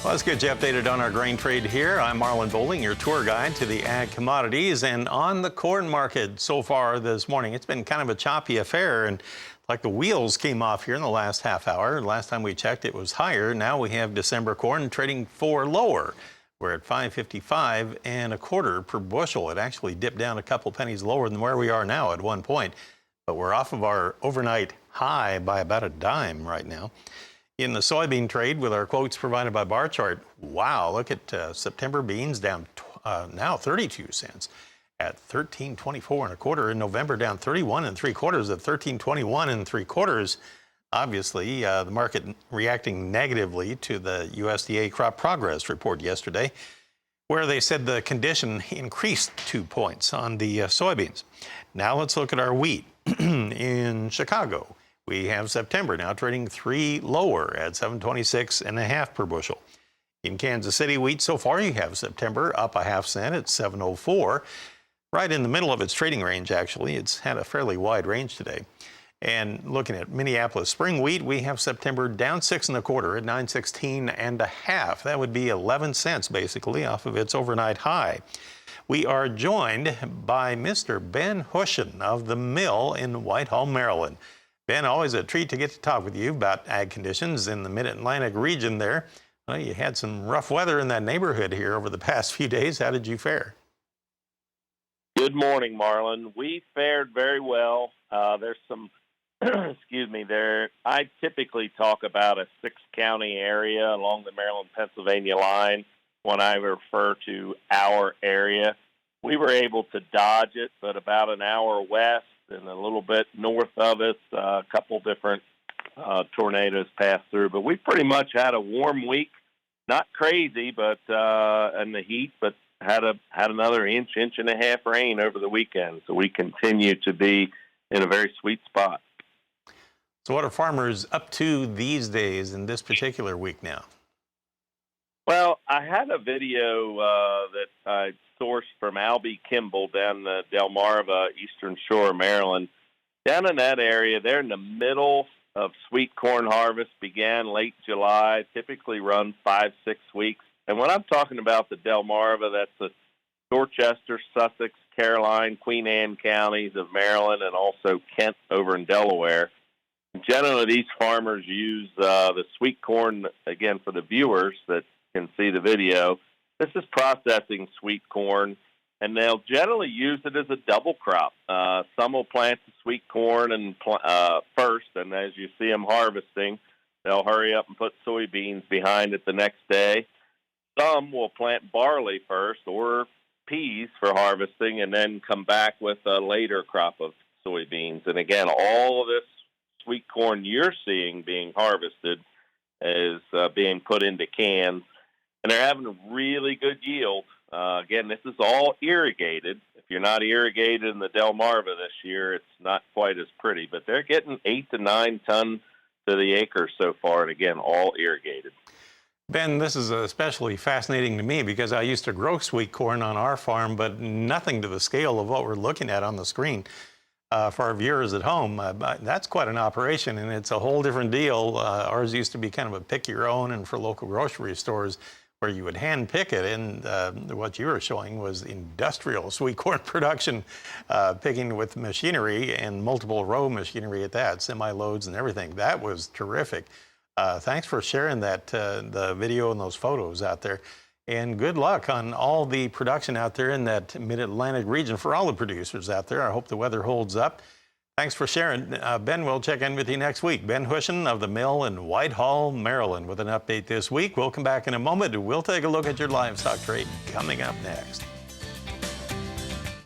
Well, let's get you updated on our grain trade here. I'm Marlin, Bohling, your tour guide to the ag commodities. And on the corn market so far this morning, it's been kind of a choppy affair. And like the wheels came off here in the last half hour. Last time we checked, it was higher. Now we have December corn trading for lower. We're at 5.55 and a quarter per bushel. It actually dipped down a couple pennies lower than where we are now at one point. But we're off of our overnight high by about a dime right now. In the soybean trade, with our quotes provided by Bar Chart, wow, look at September beans down now 32 cents at 13.24 and a quarter. In November down 31 and 3/4 at 13.21 and 3/4. Obviously, the market reacting negatively to the USDA crop progress report yesterday, where they said the condition increased 2 points on the soybeans. Now let's look at our wheat. In Chicago, we have September now trading 3 lower at 7.26.5 per bushel. In Kansas City, wheat so far you have September up a half cent at 7.04, right in the middle of its trading range. Actually, it's had a fairly wide range today. And looking at Minneapolis spring wheat, we have September down 6 1/4 at 9.16.5. That would be 11 cents basically off of its overnight high. We are joined by Mr. Ben Hushon of the Mill in Whitehall, Maryland. Ben, always a treat to get to talk with you about ag conditions in the Mid-Atlantic region there. Well, you had some rough weather in that neighborhood here over the past few days. How did you fare? Good morning, Marlin. We fared very well. There's some, excuse me, I typically talk about a 6-county area along the Maryland-Pennsylvania line when I refer to our area. We were able to dodge it, but about an hour west and a little bit north of us, a couple different tornadoes passed through. But we pretty much had a warm week, not crazy, but in the heat, but had another inch and a half rain over the weekend. So we continue to be in a very sweet spot. So what are farmers up to these days in this particular week now? Well, I had a video that I sourced from Albie Kimball down the Delmarva, Eastern Shore of Maryland. Down in that area, they're in the middle of sweet corn harvest, began late July, typically run 5-6 weeks. And when I'm talking about the Delmarva, that's the Dorchester, Sussex, Caroline, Queen Anne counties of Maryland, and also Kent over in Delaware. Generally, these farmers use the sweet corn, again, for the viewers that can see the video. This is processing sweet corn, and they'll generally use it as a double crop. Some will plant the sweet corn and first, and as you see them harvesting, they'll hurry up and put soybeans behind it the next day. Some will plant barley first or peas for harvesting and then come back with a later crop of soybeans. And again, all of this sweet corn you're seeing being harvested is being put into cans. And they're having a really good yield. Again, this is all irrigated. If you're not irrigated in the Delmarva this year, it's not quite as pretty. But they're getting 8 to 9 tons to the acre so far, and again, all irrigated. Ben, this is especially fascinating to me because I used to grow sweet corn on our farm, but nothing to the scale of what we're looking at on the screen. For our viewers at home, that's quite an operation, and it's a whole different deal. Ours used to be kind of a pick your own, and for local grocery stores, where you would hand pick it, and what you were showing was industrial sweet corn production, picking with machinery and multiple row machinery at that, semi-loads and everything. That was terrific. Thanks for sharing that, the video and those photos out there. And good luck on all the production out there in that Mid-Atlantic region for all the producers out there. I hope the weather holds up. Thanks for sharing. Ben, we'll check in with you next week. Ben Hushon of the Mill in Whitehall, Maryland, with an update this week. We'll come back in a moment and we'll take a look at your livestock trade coming up next.